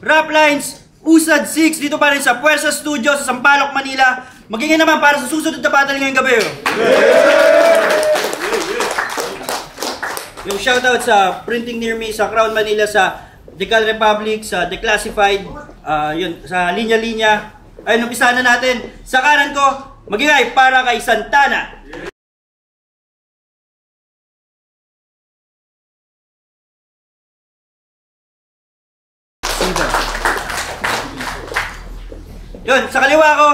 Rap Lines, Usad 6, dito pa rin sa Puwersa Studio sa Sampaloc, Manila. Magingin naman para sa susunod na battle ngayong gabi. Yung shoutout sa Printing Near Me, sa Crown Manila, sa Decal Republic, sa Declassified, yun, sa Linya Linya. Ayun, umpisahan na natin. Sa kanan ko, magingay para kay Santana. Yun, sa kaliwa ko,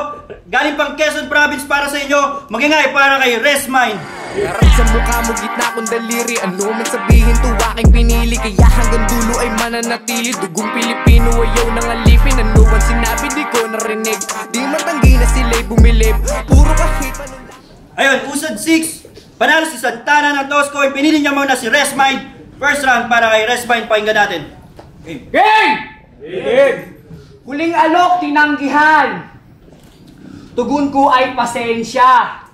galing pang Quezon Province para sa inyo, magingay para kay Resmind. Karang sa mukha mo, gitna kong daliri. Ano man sabihin to aking pinili, kaya hanggang dulo ay mananatili. Dugong Pilipino, ayaw nang alipin. Ano man sinabi, di ko narinig. Di matanggi na sila'y bumilib. Puro kahit anong... Ayun, Usad 6, panalo si Santana ng Tosco. Pinili niya muna si Resmind. First round para kay Resmind, pakinggan natin. Game! Game! Huling alok, tinanggihan. Tugon ko ay pasensya.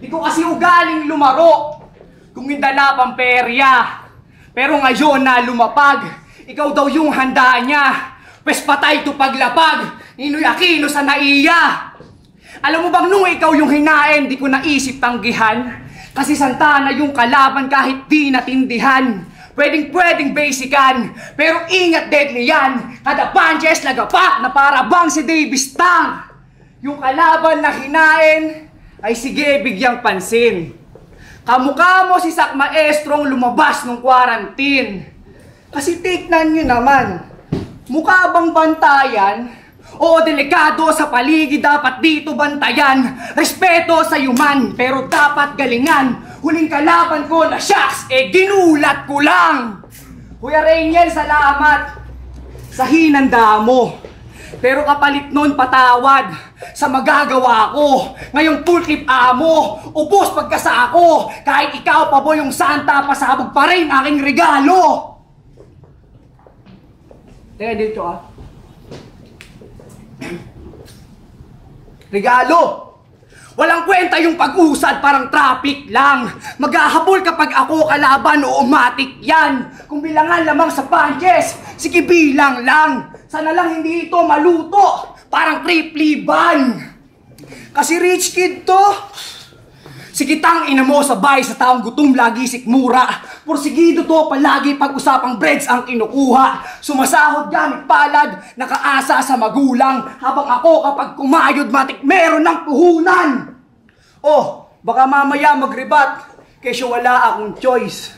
Di ko kasi ugaling lumaro kung hindi na pamperya. Pero ngayon na lumapag, ikaw daw yung handa niya. Pwes patay to paglapag, Ninoy Aquino sa naiya. Alam mo bang nung ikaw yung hinain, di ko naisip tanggihan. Kasi Santana yung kalaban kahit di natindihan. Pwedeng basican, pero ingat deadly yan. Kada punches nagapak na para bang si Davis Tang. Yung kalaban na hinain ay sige bigyang pansin. Kamukha mo si Sak Maestrong lumabas nung quarantine. Kasi tignan nyo naman, mukha bang bantayan? Oo, delikado sa paligid, dapat dito bantayan. Respeto sa human, pero dapat galingan. Huling kalaban ko na shucks, ginulat ko lang. Kuya Rainiel, salamat sa hinanda mo. Pero kapalit nun patawad sa magagawa ko. Ngayong full clip amo, ubos pagkasa ako. Kahit ikaw pa bo yung Santa, pasabog pa rin aking regalo. Teka dito regalo! Walang kwenta yung pag-usad, parang traffic lang. Maghahabol kapag ako kalaban, automatic yan. Kung bilangan lamang sa punches, sige bilang lang. Sana lang hindi ito maluto, parang triple ban. Kasi rich kid to. Sige tang ina mo sabay sa taong gutom lagi sikmura. Porsigido to palagi pag usapang breads ang kinukuha. Sumasahod gamit palad, nakaasa sa magulang. Habang ako kapag kumayod matik meron ng puhunan. Oh, baka mamaya magrebat, kesyo wala akong choice.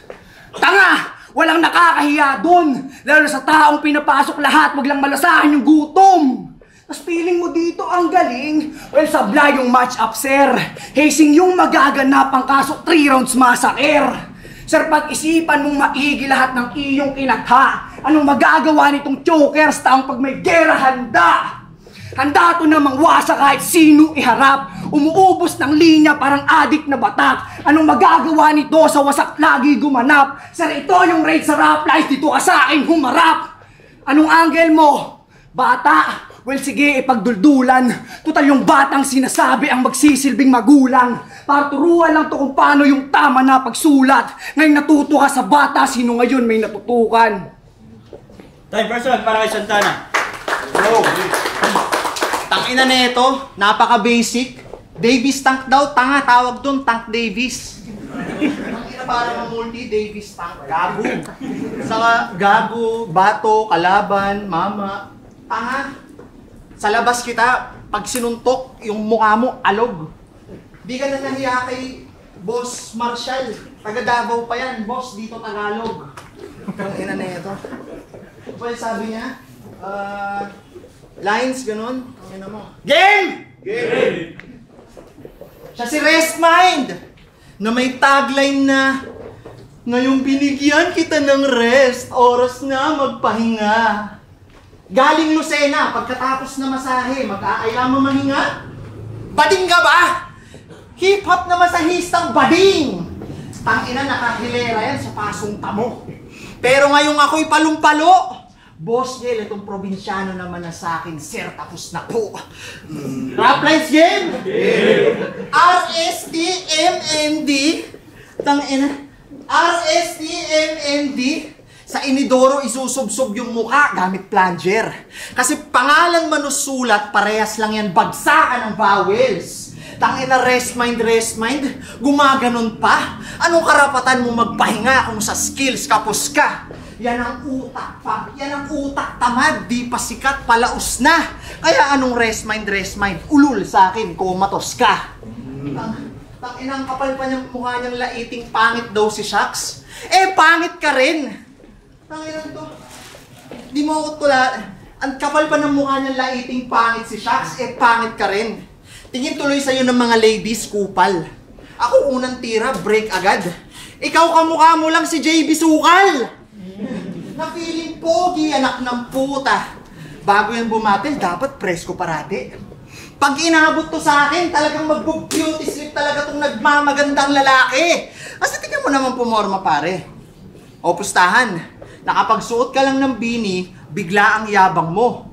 Tanga! Walang nakakahiya dun. Lalo sa taong pinapasok lahat, wag lang malasahan yung gutom. Tapos feeling mo dito ang galing. Well, sabla yung match-up, sir. Hazing yung magaganapang kaso, 3 rounds massacre. Sir, pag-isipan mong maigi lahat ng iyong kinakha. Anong magagawa nitong chokers taong pag may gera handa? Handa to namang wasa kahit sino iharap. Umuubos ng linya parang adik na batak. Anong magagawa nito sa wasak lagi gumanap? Sir, ito yung rate sa Rap Lines, dito ka sa akin humarap. Anong angle mo? Bata? Well, sige, ipagduldulan. Total yung batang sinasabi ang magsisilbing magulang. Para turuan lang to kung paano yung tama na pagsulat. Ngayon natuto ka sa bata, sino ngayon may natutukan? Time first round para kay Santana. Bro, tangina na ito, napaka-basic. Davis Tank daw, tanga, tawag doon, Tank Davis. Tangina para mamulti, Davis Tank, gago. Saka gago, bato, kalaban, mama, tanga. Sa labas kita, pag sinuntok, yung mukha mo, alog. Di ka na nahiya kay Boss Marshall. Taga Davao pa yan, boss, dito Tagalog. Ang ina na ito. Well, sabi niya, lines, ganun. Ang ina mo. Game! Game! Siya si Resmind, na may tagline na, ngayong binigyan kita ng rest, oras na magpahinga. Galing Lucena, pagkatapos na masahe, mag-aayla mo mahinga? Bading ka ba? Hip-hop na masahistang bading! Tangina, nakahilera yan sa pasong tamo. Pero ngayong ako'y palumpalo, Boss Yel, itong probinsyano naman na sa akin, sir, tapos na po. Rap Lines game? RSTMND? Tangina, RSTMND? Sa inidoro, isusubsob yung mukha gamit plunger. Kasi pangalan manusulat, parehas lang yan, bagsakan ng vowels. Tangina, rest mind, gumaganon pa. Anong karapatan mo magpahinga kung sa skills kapos ka? Yan ang utak pa. Yan ang utak tamad. Di pa sikat, palaos na. Kaya anong rest mind? Ulul sa akin, komatos ka. Tanginang kapal pa niyang mukha niyang laiting pangit daw si Shax. Eh, pangit ka rin. Tanginang to. Di mo ako tula. Ang kapal pa ng mukha niyang laiting pangit si Shax. Eh, pangit ka rin. Tingin tuloy sa'yo ng mga ladies, kupal. Ako unang tira, break agad. Ikaw kamukha mo lang si JB Sukal. Na feeling pogi, anak ng puta. Bago yan bumatil, dapat presko parati. Pag inabot to sa akin, talagang mag-beauty sleep talaga tong nagmamagandang lalaki. Kasi tingnan mo naman pumorma pare. O pustahan, nakapagsuot ka lang ng bini, bigla ang yabang mo.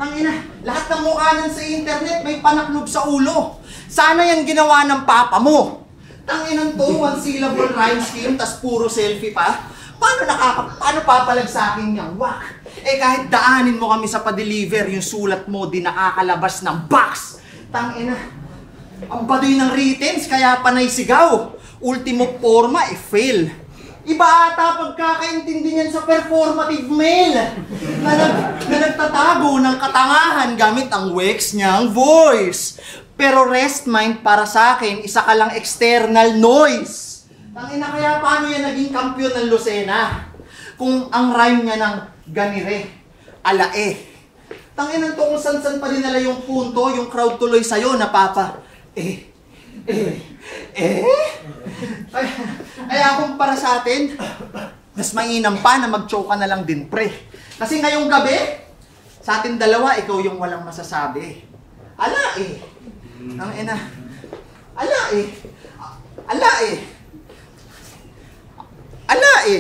Tangina, lahat ng mukha niyan sa internet may panaklob sa ulo. Sana yan ginawa ng papa mo. Tanginan to, one syllable rhyme scheme, tas puro selfie pa. Paano papalag sa akin yung wak? Eh kahit daanin mo kami sa pa-deliver, yung sulat mo di nakakalabas ng box. Tangina, ang baduy ng writtens, kaya panay sigaw. Ultimo forma, fail. Iba ata pagkakaintindi niyan sa performative mail na nagtatago ng katangahan gamit ang wax niyang voice. Pero rest mind para sa akin, isa ka lang external noise. Tangina, kaya paano yan naging kampiyon ng Lucena? Kung ang rhyme niya ng ganire, alae. Tangina to kung san-san pa dinala yung punto, yung crowd tuloy sa'yo, napapa. Kaya kung para sa atin, mas mainam pa na mag-choke ka na lang din, pre. Kasi ngayong gabi, sa atin dalawa, ikaw yung walang masasabi. Alae. Tangina. Alae. Alae. Alae.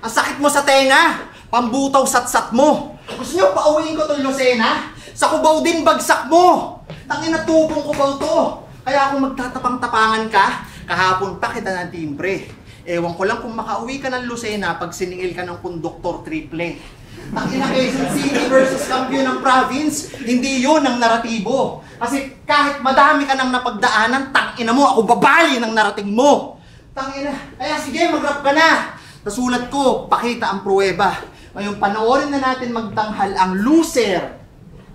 Ang sakit mo sa tenga. Pambutaw satsat mo. Gusto nyo pauwiin ko itong Lucena? Sa Cubao din bagsak mo. Tangina, tubong Cubao to. Kaya kung magtatapang-tapangan ka, kahapon pa kita ng timbre. Ewan ko lang kung makauwi ka ng Lucena pag siningil ka ng konduktor triple. Tangina, Quezon City versus kampiyon ng province, hindi yun ang naratibo. Kasi kahit madami ka nang napagdaanan, tangina mo, ako babali ng narating mo. Tangina, kaya sige, mag-rap ka na. Nasulat ko, pakita ang pruweba. Ngayon, panoorin na natin magtanghal ang loser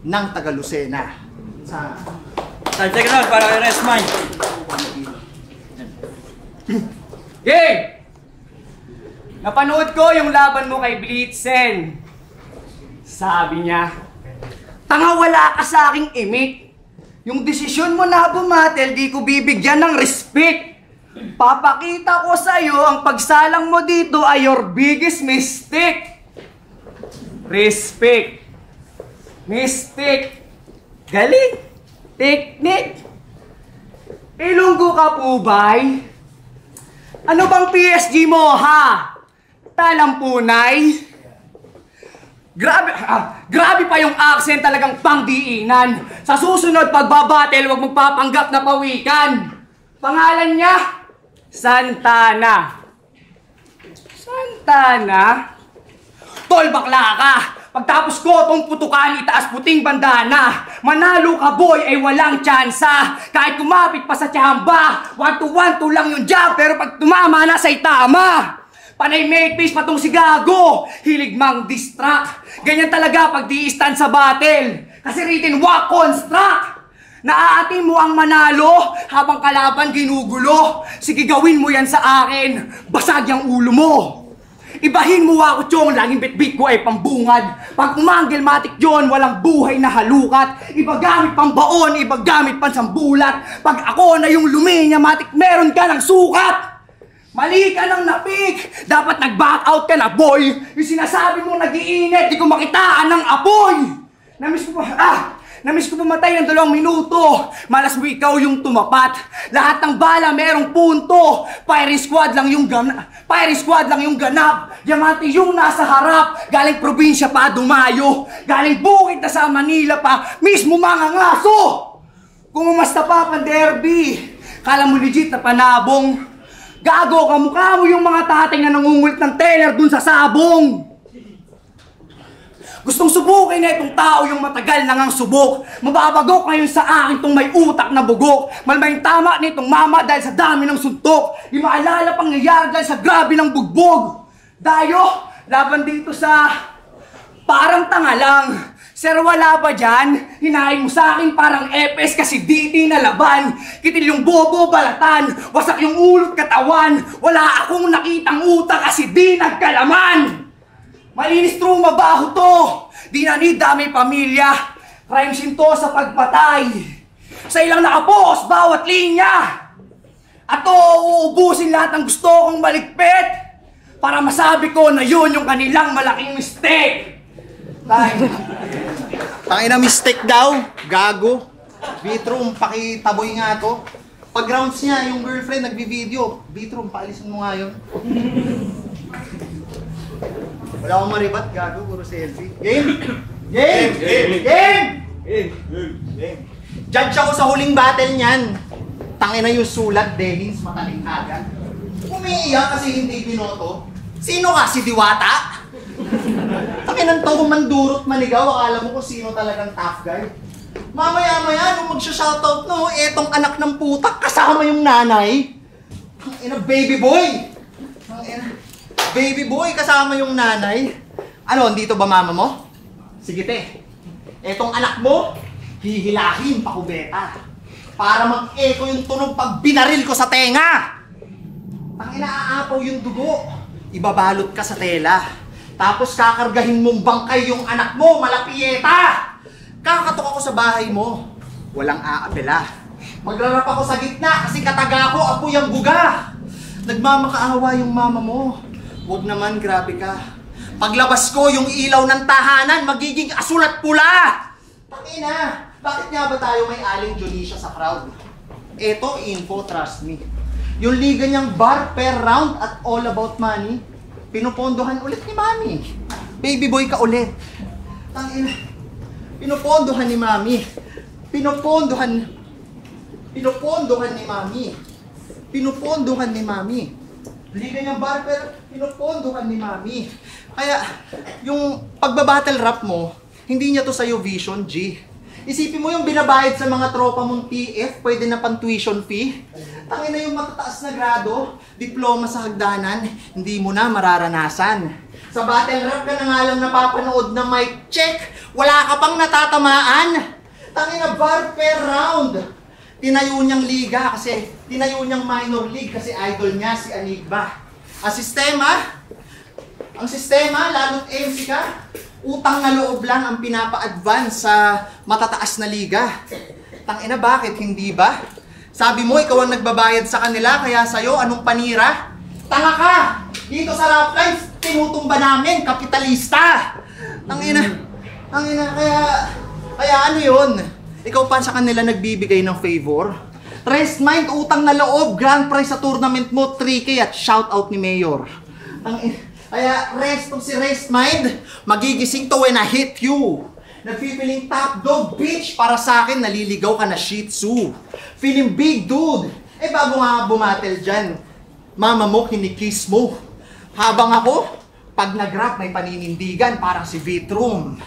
ng taga Lucena. Time check out para kay Rest Mind. Game! Napanood ko yung laban mo kay Blitzen. Sabi niya, tanga, wala ka sa aking imik. Yung desisyon mo na bumatel, di ko bibigyan ng respect. Papakita ko sa'yo ang pagsalang mo dito ay your biggest mistake. Respect. Mistake. Galing. Technique. Ilunggo ka po, bay? Ano bang PSG mo, ha? Talampunay? Grabe pa yung accent, talagang pangdiinan. Sa susunod pagbabattle, huwag magpapanggap na pawikan. Pangalan niya? Santana. Santana? Tol, bakla ka! Pagtapos ko itong putukan, itaas puting bandana. Manalo ka, boy, ay walang tsansa. Kahit kumapit pa sa tsamba, 1-2-1-2 lang yung jab, pero pag tumama na sa'y tama. Panay make face pa tong si Gago. Hilig mang distract. Ganyan talaga pag di-stand sa battle. Kasi written walk construct. Naaatin mo ang manalo habang kalaban ginugulo. Sige, gawin mo yan sa akin. Basag yung ulo mo. Ibahin mo ako, Chong, laging bitbit ko ay pambungad. Pag umanggil matik yun, walang buhay na halukat. Iba gamit pang baon, iba gamit pang sambulat. Pag ako na yung luminya, matik meron ka ng sukat. Mali ka ng napik, dapat nag-back out ka na, boy. Yung sinasabi mo nag-iinit, di ko makitaan ng apoy. Namiss ko pumatay ng 2 minuto. Malas mo ikaw yung tumapat. Lahat ng bala merong punto. Firing squad lang yung ganap. Diamante yung nasa harap. Galing probinsya pa dumayo. Galing bukid na sa Manila pa. Mismo mga ngaso. Kung umasta pa pan derby. Kala mo legit na panabong. Gago, kamukha mo yung mga tatay na nangungulit ng teller dun sa sabong. Gustong subukin na itong tao yung matagal nang ang subok. Mababagok ngayon sa akin tong may utak na bugok. Malmayang tama nitong mama dahil sa dami ng suntok. Di maalala pang nangyayari dahil sa grabe ng bugbog. Dayo, laban dito sa parang tanga lang. Sir, wala ba dyan? Hinahin mo sa akin parang epes kasi di na laban. Kitil yung bobo balatan, wasak yung ulot katawan. Wala akong nakitang utak kasi di nagkalaman. Malinis true, mabaho to. Di na need dami pamilya. Crime scene to sa pagpatay. Sa ilang nakapost, bawat linya. At to, uubusin lahat ng gusto kong maligpit. Para masabi ko na yun yung kanilang malaking mistake. Tangina mistake daw. Gago. Vitrum, pakitaboy nga to. Pag rounds niya, yung girlfriend nagbi-video. Vitrum, paalisin mo nga yun. Wala akong maribat, gago, puro selfie. Game! Game! Game! Game! Judge ako sa huling battle niyan. Tangina yung sulat, Dennis, mataling agad. Umiiyak kasi hindi binoto. Sino ka, si Diwata? Takinan to, kung mandurot manigaw, akala mo kung sino talagang tough guy. Mamaya-maya, nung magsha-shoutout no, etong anak ng putak, kasama yung nanay. Tangina, baby boy! Tangina. Baby boy, kasama yung nanay. Ano, dito ba mama mo? Sige te. Etong anak mo, hihilahin pa kubeta. Para mag-echo yung tunog pag binaril ko sa tenga. Tangina, aapaw yung dugo. Ibabalot ka sa tela. Tapos kakargahin mong bangkay yung anak mo, malapieta. Kakatok ako sa bahay mo. Walang aapela. Magrarap ako sa gitna kasi kataga ko, apoy ang buga. Nagmamakaawa yung mama mo. Huwag naman, grabe ka. Paglabas ko, yung ilaw ng tahanan, magiging asul at pula! Tangina, bakit nga ba tayo may Aling Jonisha sa crowd? Eto, info, trust me. Yung liga niyang bar per round at all about money, pinupondohan ulit ni Mami. Baby boy ka ulit. Tangina, pinupondohan ni Mami. Pinupondohan ni Mami. Pinupondohan ni Mami. Liga niyang bar pero pinupondohan ni Mami. Kaya, yung pagbabattle rap mo, hindi niya to sa'yo vision, G. Isipin mo yung binabayad sa mga tropa mong TF, pwede na pang tuition fee. Tangin na yung matataas na grado, diploma sa hagdanan, hindi mo na mararanasan. Sa battle rap ka na nga lang napapanood na mic check, wala ka pang natatamaan. Tangin na bar per round. Tinayo niyang liga kasi, tinayo niyang minor league kasi idol niya si Anigba. Ang sistema, lalo't MC ka, utang na loob lang ang pinapa-advance sa matataas na liga. Tangina, bakit hindi ba? Sabi mo, ikaw ang nagbabayad sa kanila, kaya sa'yo, anong panira? Tanga ka! Dito sa Rap Life, tinutumba namin, kapitalista! Tangina, kaya ano yun? Ikaw pa sa kanila nagbibigay ng favor? Rest mind, utang na loob, grand prize sa tournament mo, 3K at shoutout ni Mayor. Kaya si Rest mind, magigising to when I hit you. Nagpipiling top dog, bitch, para sa akin, naliligaw ka na shih tzu. Feeling big dude. Bago nga bumatel dyan, mama mo, kinikiss mo. Habang ako, pag nag-rap, may paninindigan, parang si Vitrum.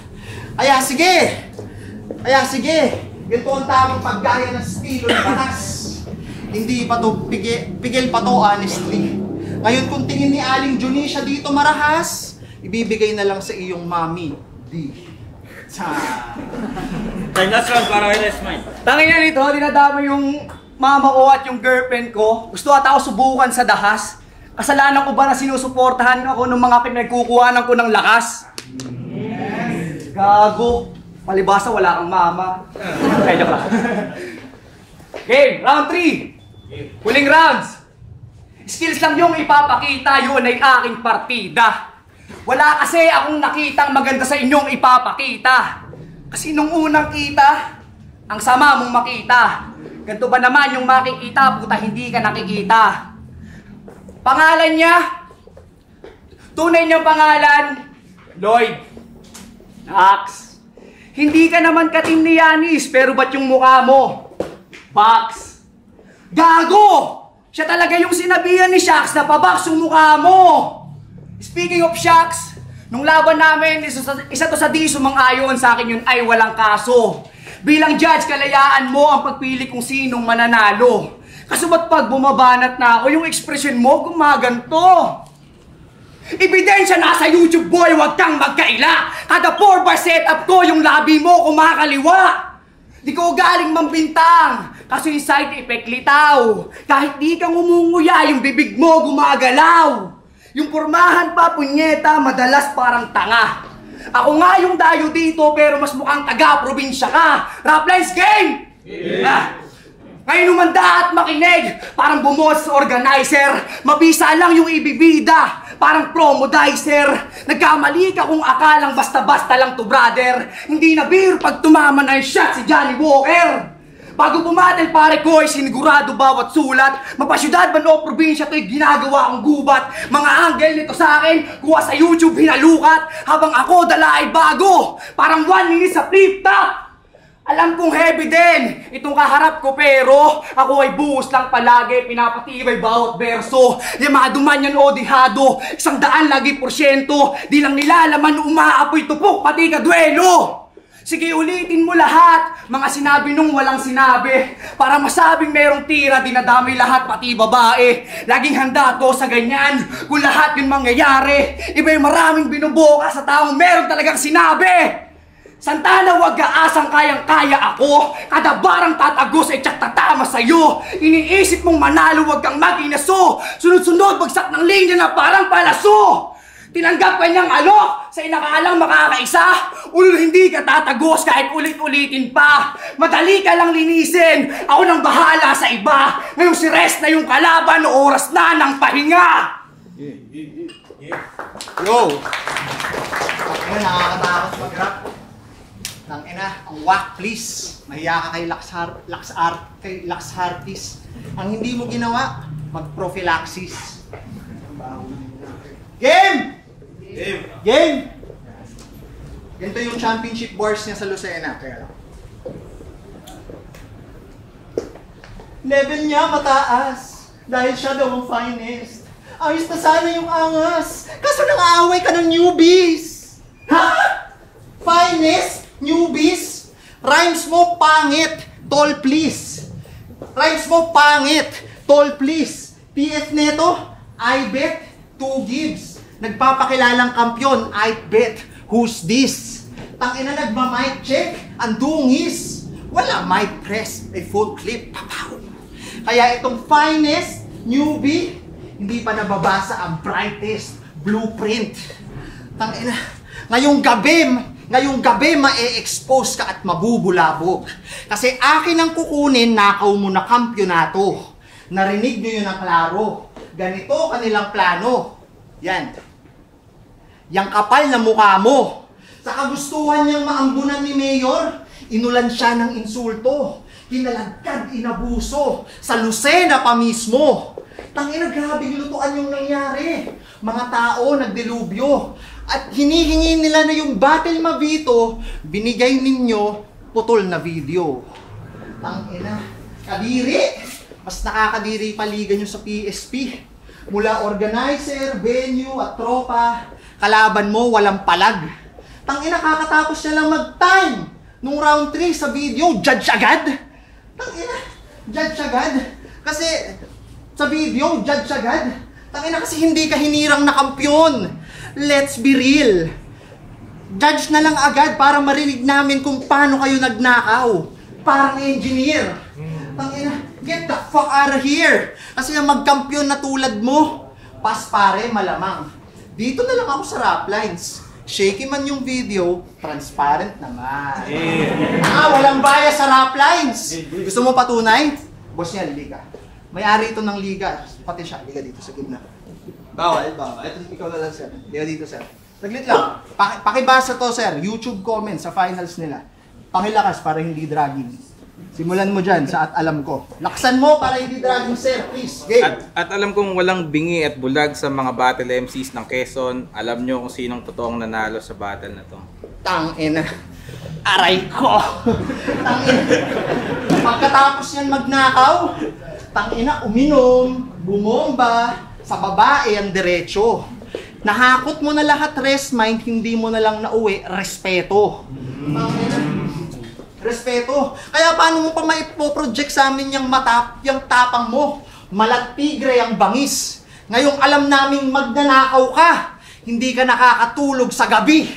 Kaya sige, ito ang tamang paggaya ng estilo ng batas. Hindi pa to, pigil pa to honestly. Ngayon kung tingin ni Aling Jonisha dito marahas, ibibigay na lang sa iyong mami, D. Time last round para kay Rest Mind. Tangin na nito, dinadama yung mama ko at yung girlfriend ko. Gusto ata ako subukan sa dahas. Kasalanan ko ba na sinusuportahan ako ng mga pinagkukuhanan ko ng lakas? Yes. Gago. Palibasa, wala kang mama. Okay, joke lang. Game, round 3. Huling rounds. Skills lang yung ipapakita, yun ay aking partida. Wala kasi akong nakitang maganda sa inyong ipapakita. Kasi nung unang kita, ang sama mong makita. Ganito ba naman yung makikita, puta hindi ka nakikita. Pangalan niya, tunay niyang pangalan, Lloyd. Nax. Hindi ka naman ka-team ni Yanis, pero ba't yung mukha mo? Box. Gago! Siya talaga yung sinabihan ni Shax na pabaks yung mukha mo. Speaking of Shax, nung laban namin, isa to sa di sumang-ayon sa akin yun ay walang kaso. Bilang judge, kalayaan mo ang pagpili kung sinong mananalo. Kaso ba't pag bumabanat na ako, yung expression mo gumaganto? Ebidensya nasa YouTube, boy, wag kang magkaila. Kada 4-bar setup ko, yung labi mo kumakaliwa. Di ko galing mambintang, kaso yung side effect litaw. Kahit di kang umunguya, yung bibig mo gumagalaw. Yung pormahan pa, punyeta, madalas parang tanga. Ako nga yung dayo dito, pero mas mukhang taga-probinsya ka. Raplines game! Yeah. Ngayon umanda at makinig, parang bumuhos sa organizer. Mabisa lang yung ibibida, parang promodizer. Nagkamali ka kung akalang basta-basta lang to, brother. Hindi na beer pag tumaman ang shot si Johnny Walker. Bago pumatel pare ko ay sinigurado bawat sulat. Mapasyudad man o probinsya to'y ginagawa kong gubat. Mga angle nito sa akin, kuha sa YouTube hinalukat. Habang ako dala ay bago, parang 1 minute sa flip top. Alam kong heavy din, itong kaharap ko pero ako ay buhos lang palagi, pinapatibay bawat berso. Yamado man yan o dihado, 100 lagi porsyento. Di lang nilalaman umaapoy tupok, pati kaduelo. Sige ulitin mo lahat, mga sinabi nung walang sinabi. Para masabing merong tira, dinadami lahat pati babae. Laging handa ako sa ganyan, kung lahat yun mangyayari. Iba'y maraming binubuka sa taong meron talagang sinabi. Santana, wag gaasang kayang-kaya ako. Kada barang tatagos ay tsak tatama sa'yo. Iniisip mong manalo, wag kang mag-inaso. Sunod-sunod, bagsak ng linya na parang palaso. Tinanggap ka niyang alok sa inakaalang makakaisa. Ulul hindi ka tatagos kahit ulit-ulitin pa. Madali ka lang linisin, ako nang bahala sa iba. Ngayong si Rest na yung kalaban, oras na ng pahinga. Yo! Ayun, nakakatakot mag-rap. Tangina, ang whack please. Mahiya ka kay Lax Hartis. Ang hindi mo ginawa, mag-prophylaxis. Game! Game! Game! Ganito yung championship bars niya sa Lucena. Kaya level niya mataas. Dahil siya daw ang finest. Ayos na sana yung angas. Kaso nang-aaway ka ng newbies. Ha? Finest? Newbies? Rhymes mo pangit. Tol please. Rhymes mo pangit. Tol please. TF neto, I bet 2 gives. Nagpapakilalang kampyon, I bet. Who's this? Tangina nagma-mic check. Ang dungis. Wala mic press. A full clip. Papaw. Kaya itong finest newbie, hindi pa nababasa ang brightest blueprint. Tangina. Ngayong gabi ma-e-expose ka at mabubulabog. Kasi akin ang kukunin, nakaw mo na kampyonato. Narinig nyo yun ang klaro. Ganito kanilang plano. Yan. Yang kapal na mukha mo. Sa kagustuhan niyang maambunan ni Mayor, inulan siya ng insulto. Kinalagkad, inabuso. Sa Lucena pa mismo. Tangina, grabing lutuan yung nangyari. Mga tao nagdelubyo. At hinihingi nila na yung Battle Mavito, binigay ninyo putol na video. Tangina, kadiri. Mas nakakadiri paligan nyo sa PSP. Mula organizer, venue at tropa, kalaban mo walang palag. Tangina, kakatapos niya lang mag-time. Nung round 3 sa video, judge agad. Tangina, judge agad. Kasi sa video, judge agad. Tangina, kasi hindi ka hinirang na kampyon. Let's be real. Judge na lang agad para marinig namin kung paano kayo nagnakaw. Parang engineer. Tangina, get the fuck out of here. Kasi yung magkampyon na tulad mo, paspare malamang. Dito na lang ako sa Raplines. Shaky man yung video, transparent naman. Walang bias sa Raplines. Gusto mo patunay? Boss niya, liga. May-ari ito ng liga. Pati siya, liga dito sa gitna. Bawal. Ito, ikaw na lang, sir. Liga dito, sir. Saglit lang. Pakibasa to, sir. YouTube comments sa finals nila. Pakilakas para hindi dragging. Simulan mo dyan sa at alam ko. Laksan mo para hindi dragging, sir. Please, game. At alam kong walang bingi at bulag sa mga battle MCs ng Quezon. Alam nyo kung sinong totoong nanalo sa battle na to. Tangina. Aray ko. Tangina. Pagkatapos yan magnakaw, tangina, uminom. bumomba sa babae ang diretso. Nahakot mo na lahat rest mind, hindi mo na lang nauwi respeto. Respeto. Kaya paano mo pa maipo-project sa amin yung yung tapang mo? Malagtigre ang bangis. Ngayong alam naming magnanakaw ka, hindi ka nakakatulog sa gabi.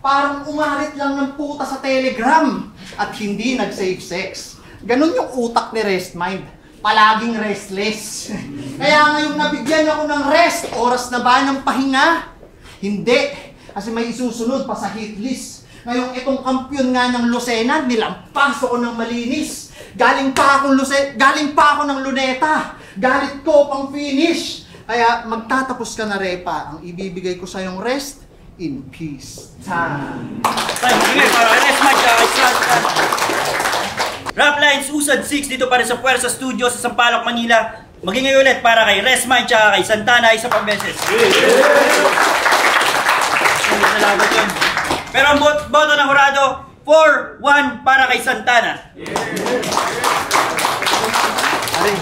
Parang umarit lang ng puta sa Telegram at hindi nag-save sex. Ganun yung utak ni rest mind. Palaging restless. Kaya ngayong nabigyan ako ng rest, oras na ba ng pahinga? Hindi. Kasi may isusunod pa sa hit list. Ngayong itong kampyon nga ng Lucena, nilampas ako ng malinis. Galing pa ako ng Luneta. Galit ko pang finish. Kaya magtatapos ka na, Repa. Ang ibibigay ko sa yung rest in peace. Rap Lines Usad 6 dito pa rin sa Puwersa Studio sa Sampaloc, Manila. Magingay ulit para kay Resmine tsaka kay Santana isa pang beses. Salamat yun. Pero ang boto ng hurado, 4-1 para kay Santana. Sorry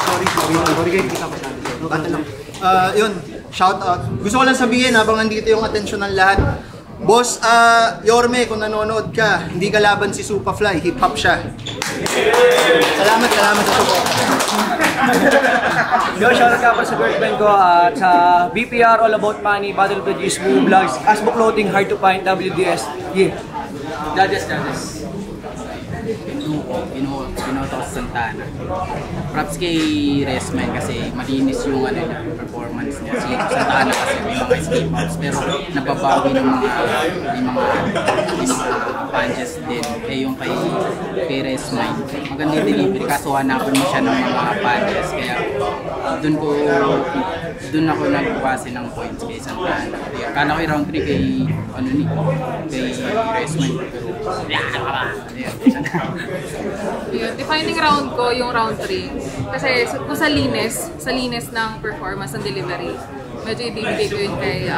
kayo, kita masyado. Bata lang. Yun, shout out. Gusto ko lang sabihin habang nandito yung atensyon ng lahat. Boss, Yorme, kung nanonood ka, hindi ka laban si Superfly, hip-hop siya. Salamat sa support. Yo, shoutout ka pa sa girlfriend ko at sa BPR, All About Money, Battle Produce, Moo Vlogs, Asbo Clothing, Hard to Find, WDS. Yeah. Judges. Binoto ko sa Santana. Props kay Resmine kasi malinis yung performance niya. Si Santana kasi may mga escape outs pero nababawi ng mga punches din. Yung kay Resmine, maganda yung delivery kaso hanapan mo siya ng mga punches kaya doon ako nagpapase ng points kay Santana. Kala ko yung round 3 kay Resmine pero yun, defining round ko yung round 3 kasi kung sa linis ng performance ng delivery medyo ibibigay ko yun kay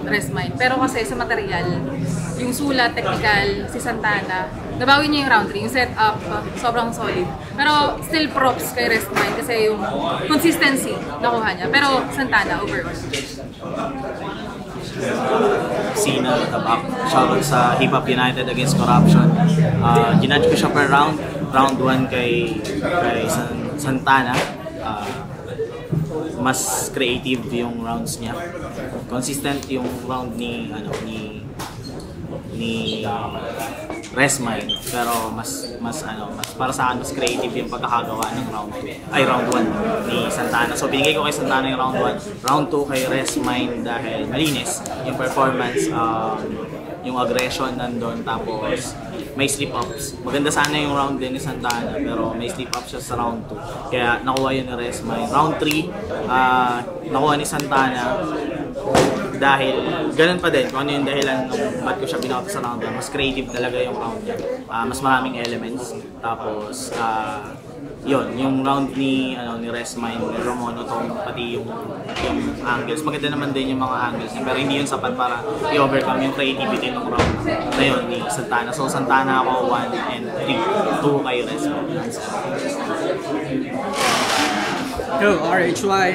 Resmine pero kasi sa material yung sulat, technical, si Santana nabawi niya yung round 3, yung setup sobrang solid pero still props kay Resmine kasi yung consistency nakuha niya pero Santana overall. Sina Tabak. Shoutout sa Hip Hop United Against Corruption. Ginudge ko siya per round. Round 1 kay Santana. Mas creative yung rounds niya. Consistent yung round ni Resmine, pero mas para sa akin mas creative yung pagkakagawa ng round 1 ni Santana. So binigay ko kay Santana yung round 1, round 2 kay Resmine dahil malinis yung performance, yung aggression nandun, tapos may slip-ups. Maganda sana yung round din ni Santana pero may slip-ups siya sa round 2. Kaya nakuha yun ni Resmine. Round 3, nakuha ni Santana dahil ganun pa din kung ano yung dahilan kung ba't ko siya binoto sa round 1. Mas creative talaga yung round niya. Mas maraming elements. Tapos yun, yung round ni Resmine, ni Romonotone, pati yung angles. Maganda naman din yung mga angles niya pero hindi yun sapat para i-overcome yung creativity ng round na yun ni Santana. So Santana ako 1 and 3, 2 kay Resmine. Yo, RHY.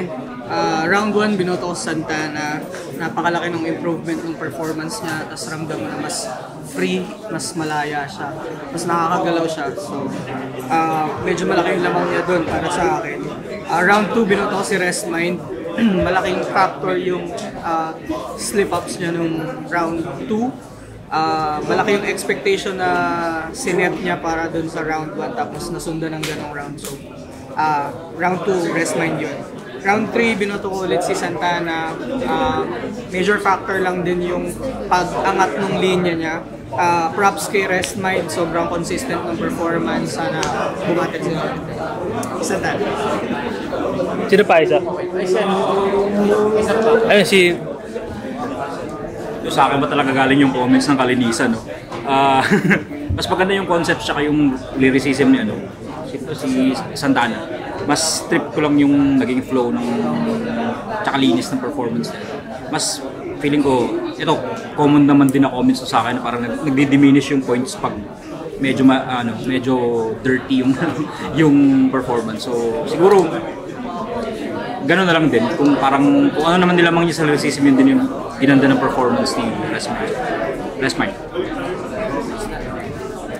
Round 1, binoto ko sa Santana. Napakalaki ng improvement ng performance niya. Tapos ramdam mo na mas free, mas malaya siya. Mas nakakagalaw siya. So, medyo malaki yung lamang niya doon para sa akin. Round 2, binoto ko si Resmine. Malaking factor yung slip-ups niya nung round 2. Malaki yung expectation na sinet niya para doon sa round 1 tapos nasundan ng ganong round. So, round 2, Resmine yun. Round 3, binoto ko ulit si Santana. Major factor lang din yung pag-angat ng linya niya. Props kay Resmine, sobrang consistent ng performance. Sana bumated sila ulit. Santana. Sino pa isa? Ayun si... Sa akin ba talaga galing yung comments ng kalinisan, no? Mas maganda yung concept tsaka yung lyricism ni si Santana. Mas trip ko lang yung naging flow ng tsaka linis ng performance nila. Mas feeling ko, ito, common naman din na comments sa akin na parang nagdi-diminish yung points pag medyo medyo dirty yung yung performance. So siguro gano'n na lang din. Kung parang, kung ano naman nilamang niya sa lyricism, yun din yung ginanda ng performance ni Resmind.